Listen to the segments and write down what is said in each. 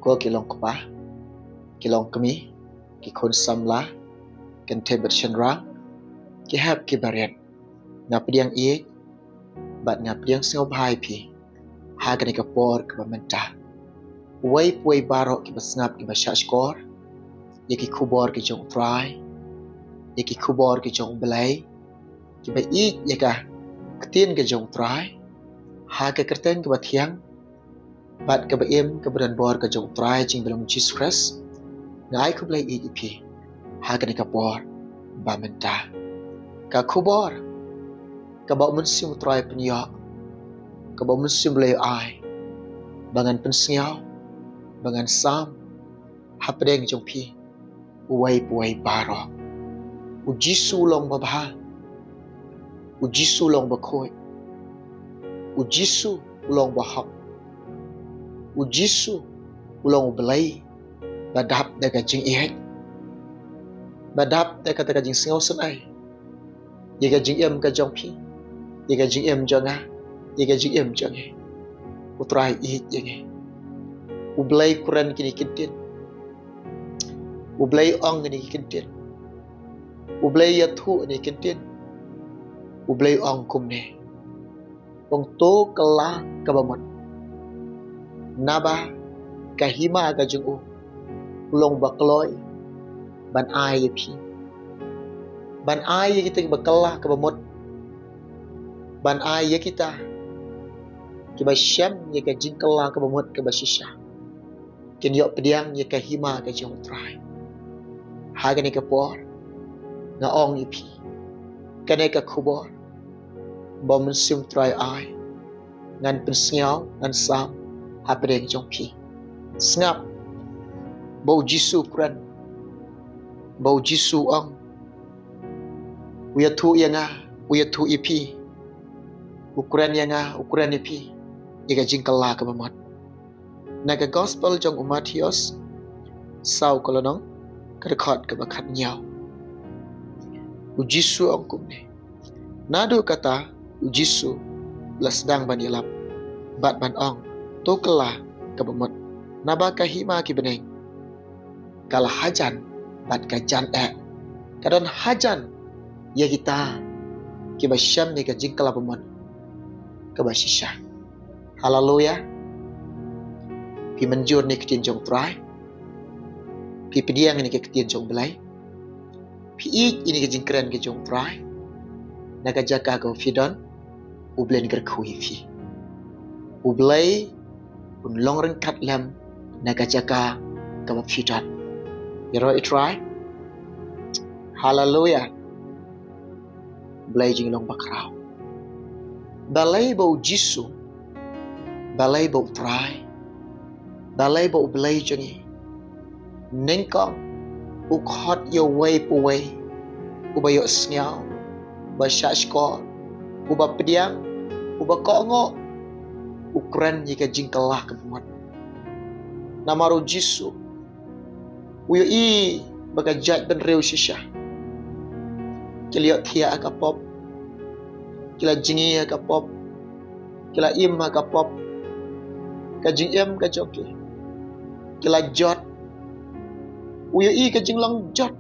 ko kilong kpa kilong kami ki khon samla kan tebet chandra ki hap ki bariat ngap diang ie bat ngap diang sengau bhai pi ha kan ka por ka mentah wai puai barok ki basngap ki basha skor yaki khubor ki jong try yaki khubor ki jong belai ki ba i yaka ketien ke jong try ha ka kerten ke bathiang bat ke baim ke beran bor ke jong try jing belum Jesus Christ ngai ku belai i pi ha kan ka por ba mentah ka khubor ka ba mun sim try penyo ka ba mun sim belai ai bangan pensiau bangan sam hapdeng jong pi uai puai baro ujisu long babha ujisu long bakhoi ujisu long bahak ujisu long belai badap daga jing ihek badap daga jing singau senai yaga jing em ka jong pi yaga jing em jonga yaga jing em jonge utrai ihek yange ublai Quran kini kintin ublai ong kini kintin ublai yathu ni kintin ublai ong kumne ong to kala kabamot naba kahima ka jungu ulong bakloi ban ai pi ban ai kita bakala kabamot ban ai kita kiba syam ye ka jingkala kabamot ka basisha kin yok pediang ye ka hima ka jong trai ha ka ni ka por nga ong ipi ka ni ka khubor bom sim trai ai ngan pensiao ngan sam ha pedeng jong pi ngap bau jisu Quran bau jisu ong uyatu yanga uyatu ipi ukuran yanga ukuran ipi ye ka jingkala ka bamot naga gospel jong Matthews sau kolonong kerekot ke bakat nyau ujisu angkum ni nado kata ujisu lasdang ban ilap bat ban ong to kala ke bamot naba kahima ki beneng kala hajan bat ka jan kadon hajan ya kita ki basyam ni ka jingkala bamot ke basisha haleluya pi menjur ni ketien jong try pi pediang ni ke ketien jong belai pi ik ini ke jingkran ke jong try naga jaka ko fidon ublen ger khui fi ublai un long ren kat lam naga jaka ka fidon yero it try hallelujah blai jing long bakrau balai bau jisu balai bau try balai bau belai jangi nengkong ukhot yo way puway ubayo snyao ba shashko uba pediang uba kongo ukran jika jingkalah kebumot namaru jisu uyo i bagajat ben reu shisha kiliot thia akapop kila jingi akapop kila im akapop kajing em kajoki kila jot uyo i kajing long jot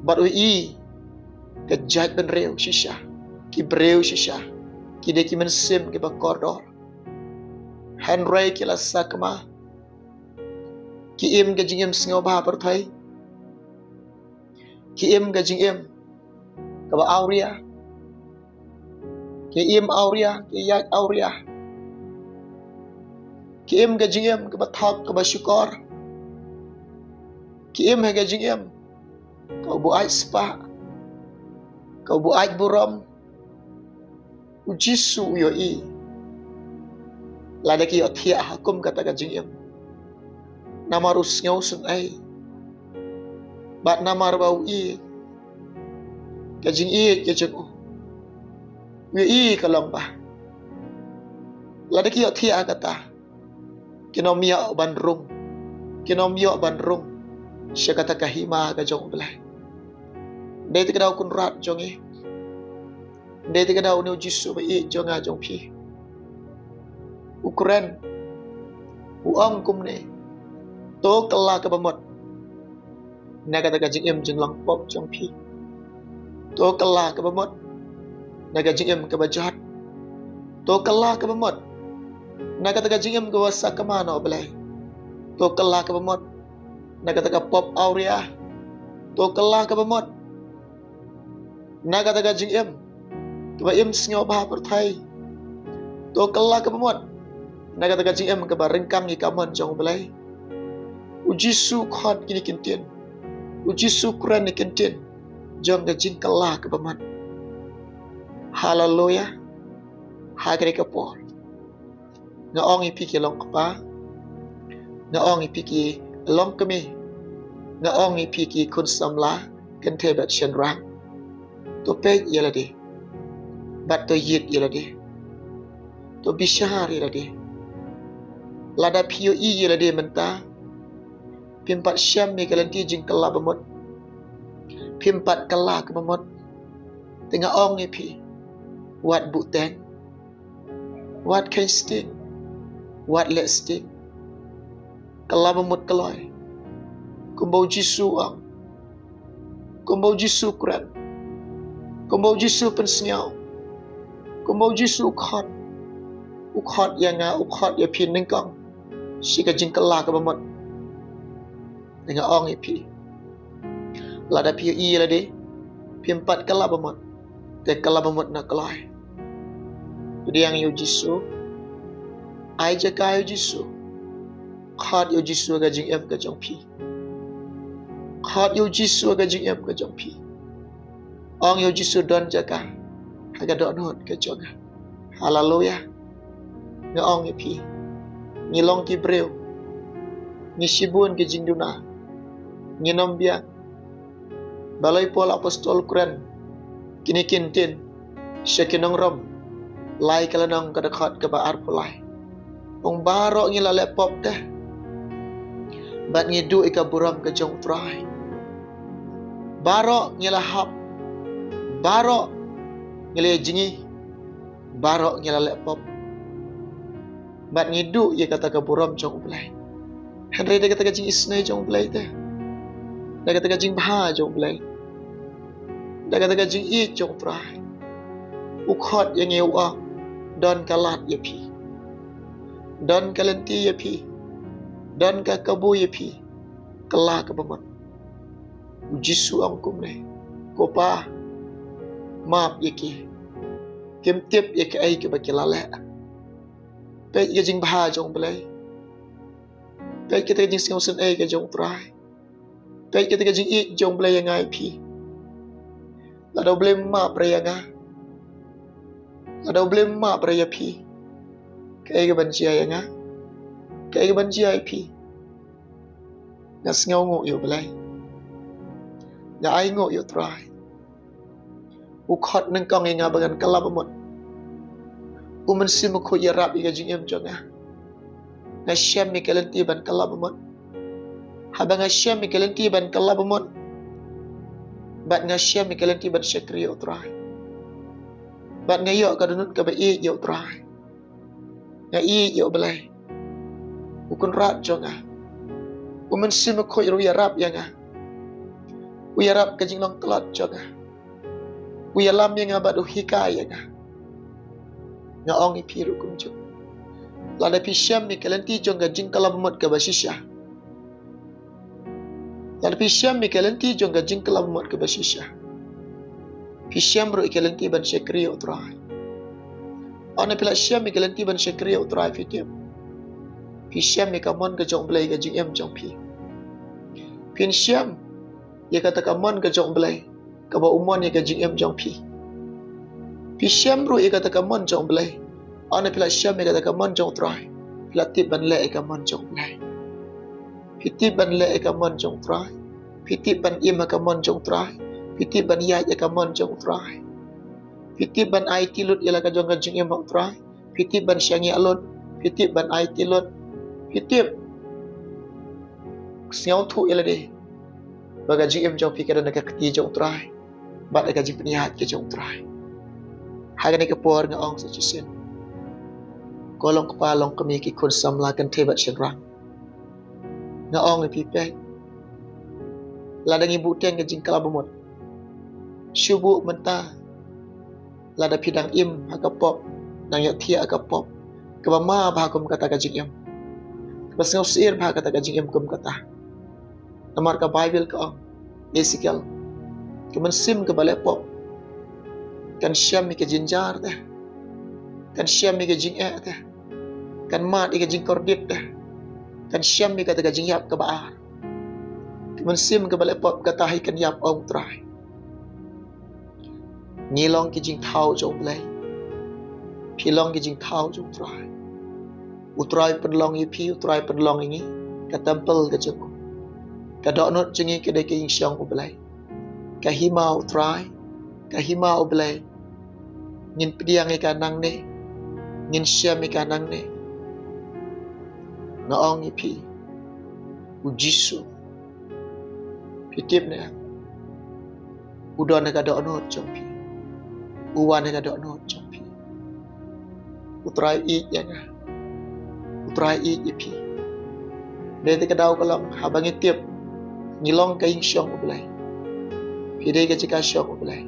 bat uyo i kajat ben reu shisha ki breu shisha ki deki men sim ki bakordor henry kila sakma ki im kajing em singo ba perthai ki im kajing em ka ba auria ki im auria ki yak auria ki im kajing em ka ba thok ka ba syukor ki im kajing em ka bu ai spa ka bu ai buram ujisu yo i lada ki yo thia hakum kata kajing em namarus ngau sun ai bat namar bau i kajing i kajing yo i kalong ba lada ki yo thia kata kinomia bandrung kinomia bandrung syakata kahima ka jong belai dei te kadau kun rat jong e dei te kadau ne jisu ba i jong a jong pi ukuran Uang kum ne. To kala ke bamot. Naga taga jing em jing lang pop jong pi. To kala ke bamot. Naga jing em ke bajahat. To kala ke bamot. Naga taga jing em ke wasa ke mana belai. To kala ke bamot. Naga taga pop aurea. To kala ke bamot. Naga taga jing em. Ke ba em sngau bah perthai. To kala ke bamot. Naga taga jing em ke ba rengkang i kaman jong belai. Uji su khot kini kintin. Uji su Quran ni kintin. Jong ke jing kala ke bamot. Hallelujah. Hagre ke por. Ngaong i piki long kapa. Ngaong i piki long kami. Ngaong i piki kun samla kan tebat shen rang. To peg yala de. Bat to yit yala de. To bishar yala de. Lada pio i yala de menta. Pimpat syam ni kalanti jing kala bamot. Pimpat kala ke bamot. Tengah ong ni pi. Wat buteng. Wat kain sting. Wat let sting. Kala bamot kaloi. Kumbau jisu ang. Kumbau jisu Quran. Kumbau jisu pensnyau. Kumbau jisu ukhot. Ukhot yang ukhot ya pi nengkong. Sika jing kala ke bamot. Tengah ong ni pi. Lada pi i la de. Pimpat kala bamot. Te kala bamot na kalai. Jadi yang yu jisu. Ai jaga yu jisu. Khot yu jisu ga jing em ga jong pi. Khot yu jisu ga jing em ga jong pi. Ong yu jisu don jaga. Haga don hot ga jong. Hallelujah. Nga ong yu pi. Ni long ki breu. Ni shibun ke jing duna. Ni nombia. Balai pol apostol Quran. Kini kintin. Syakinong rom. Lai kalanong kadakot kabaar pulai. Ong barok ngi la laptop dah. Bat ngi du ika buram ke jong try. Barok ngi la hap. Barok ngi le jingi. Barok ngi la laptop. Bat ngi du ye kata ke buram jong belai. Henry dia kata ke jing isnai jong belai dah. Dia kata ke jing bah jong belai. Dia kata ke jing i jong try. Ukhot yang ngi uang. Don kalat ya pi. Don kalanti ya pi. Don ka kabu ya pi. Kala ka bamot. Jisu ang kumne. Kopa. Maaf ya ki. Kim tip ya ki ay ki bakilala. Pe ya jing baha jong belai. Pe kita jing singaw sen ay ka jong try. Pe kita jing i jong belai yang ay pi. Ladaw belai maaf raya nga. Ada boleh mak beraya pi. Kaya ke banci ayah nga. Kaya ke banci ayah pi. Nga sengaw ngok yu belai. Nga ay ngok yu try. Ukhot nengkong nga bagan kalab amot. Umansim ko yarap ika jing em jo nga. Nga syam mi kalanti ban kalab amot. Haba nga syam mi kalanti ban kalab amot. Bat nga syam mi kalanti ban syakri yu try. Bat ngayok ka dunut ka ba i yuk try. Nga i yuk balay. Ukun rat jo nga. Uman sima ko yu yarap ya nga. Uyarap ka jing long telat jo nga. Uyalam ya nga badu hikay ya nga. Nga ong ipiru kum jo. Lada pisyam mi kalanti jo nga jing kalabamot ka ba sisya. Lada pisyam mi kalanti jo nga jing kalabamot ka ba sisya. Pisyam ro ikalanti ban syakri utrai. Ana pila syam ikalanti ban syakri utrai fitim. Pisyam ikamon ke jong belai ke jing em jong pi. Pin syam ya kata kamon ke jong belai ke ba umon ya ke jing em jong pi. Pisyam ro ya kata kamon jong belai. Ana pila syam ya kata kamon jong utrai. Pila tip ban le ikamon jong belai. Pitip ban le ikamon jong utrai. Pitip ban im ikamon jong utrai. Piti ban ya ya kamon jong try. Piti ban IT lut ya la ka jong jing em try. Piti ban syangi alot. Piti ban IT lut. Piti siau tu ya la de. Baga jing em jong pikir nak keti jong try. Bat ka jing penihat ke jong try. Haga ni ke por nga ong sa chisen. Kolong kepalong kami ki kun samlakan tebat syenrang. Ngaong ni pipek. Ladang ibu tiang ke jingkala bemut. Syubu mentah. Lada pidang im hakapop. Nang yok tia hakapop. Kebama bahakum kata kajing im. Kebasngau sir bahak kata kajing im kum kata. Namar ka Bible ke ong. Ezekiel. Kemensim ke balai pop. Kan syam mi ke jinjar teh. Kan syam mi ke jing teh. Kan mat mi ke jing kordit teh. Kan syam mi kata jing yap ke baar. Kemensim ke balai pop kata hikan yap ong trai. Ngilong ke jing thau jong belai. Pilong ke jing thau jong trai. Utrai penlong ipi utrai penlong ini katempel ke jengku. Kadok not jengi ke deke ing syang belai. Kahimau utrai. Kahimau belai. Ngin pediang ikanang ne. Ngin syam ikanang ne. Ngaong ipi. Ujisu. Pitip ne. Udon ne kadok not jompi. Uwan ne kadok not jompi. Utrai ik ya na. Utrai ik ipi. Dete kadau kalang habang itip. Ngilong kaing syong belai. Pidai ke jika syong belai.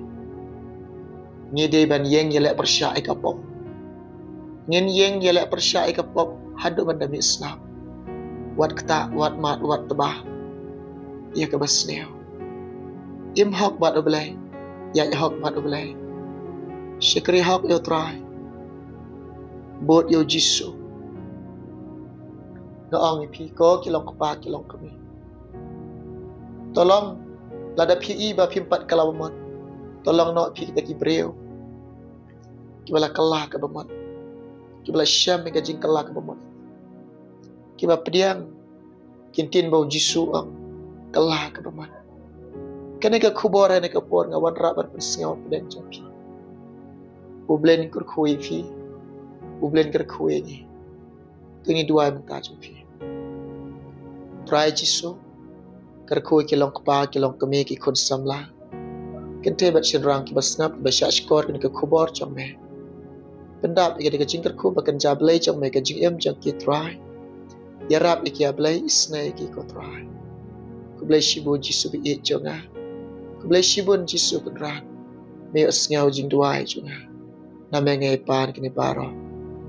Ngide ban yeng yelek persya ikapop. Ngin yeng yelek persya ikapop haduk bandami Islam. Wat ketak, wat mat, wat tebah. Ia kebasneo. Im hok bat belai. Ya hok bat belai. Syekri hok yo try. Bot yo jisu. Ngaong ipi ko kilong kepa kilong kami. Tolong lada PI ba pimpat kalau bemot. Tolong no pi kita kibreo. Kibala kelah ke bemot. Kibala syam ke jing kelah ke bemot. Kiba pediang kintin bau jisu ang kelah ke bemot. Kene ke kubor ne ke por ngawan rabat pensengau peden jampi. Ublen kur kui fi. Ublen kur kui ni. Tuni dua minta jampi. Try jisu. Kerkui kilong kepa kilong kemi ki kun samla. Kente bat syenrang ki basnap basya skor kini ke kubor jong me. Pendap iki de jing kerku bakan jablai jong me ke jing em jong ki try. Yarap iki ablai isnai ki ko try. Kublai shibu jisu bi it jonga. Kublai shibun jisu kunran. Me asngau jing duai jonga. Name ngai pan kini baro.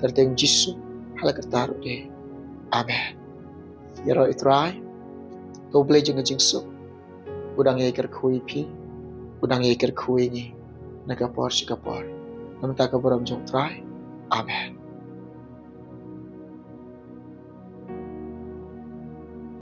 Terteng jisu hala kertaru de. Amen. Yaro itrai. Kau boleh jangan jingsuk. Udang yang iker kui pi. Udang yang iker kui ni. Nagapor sikapor. Namta kabaram jong try. Amen.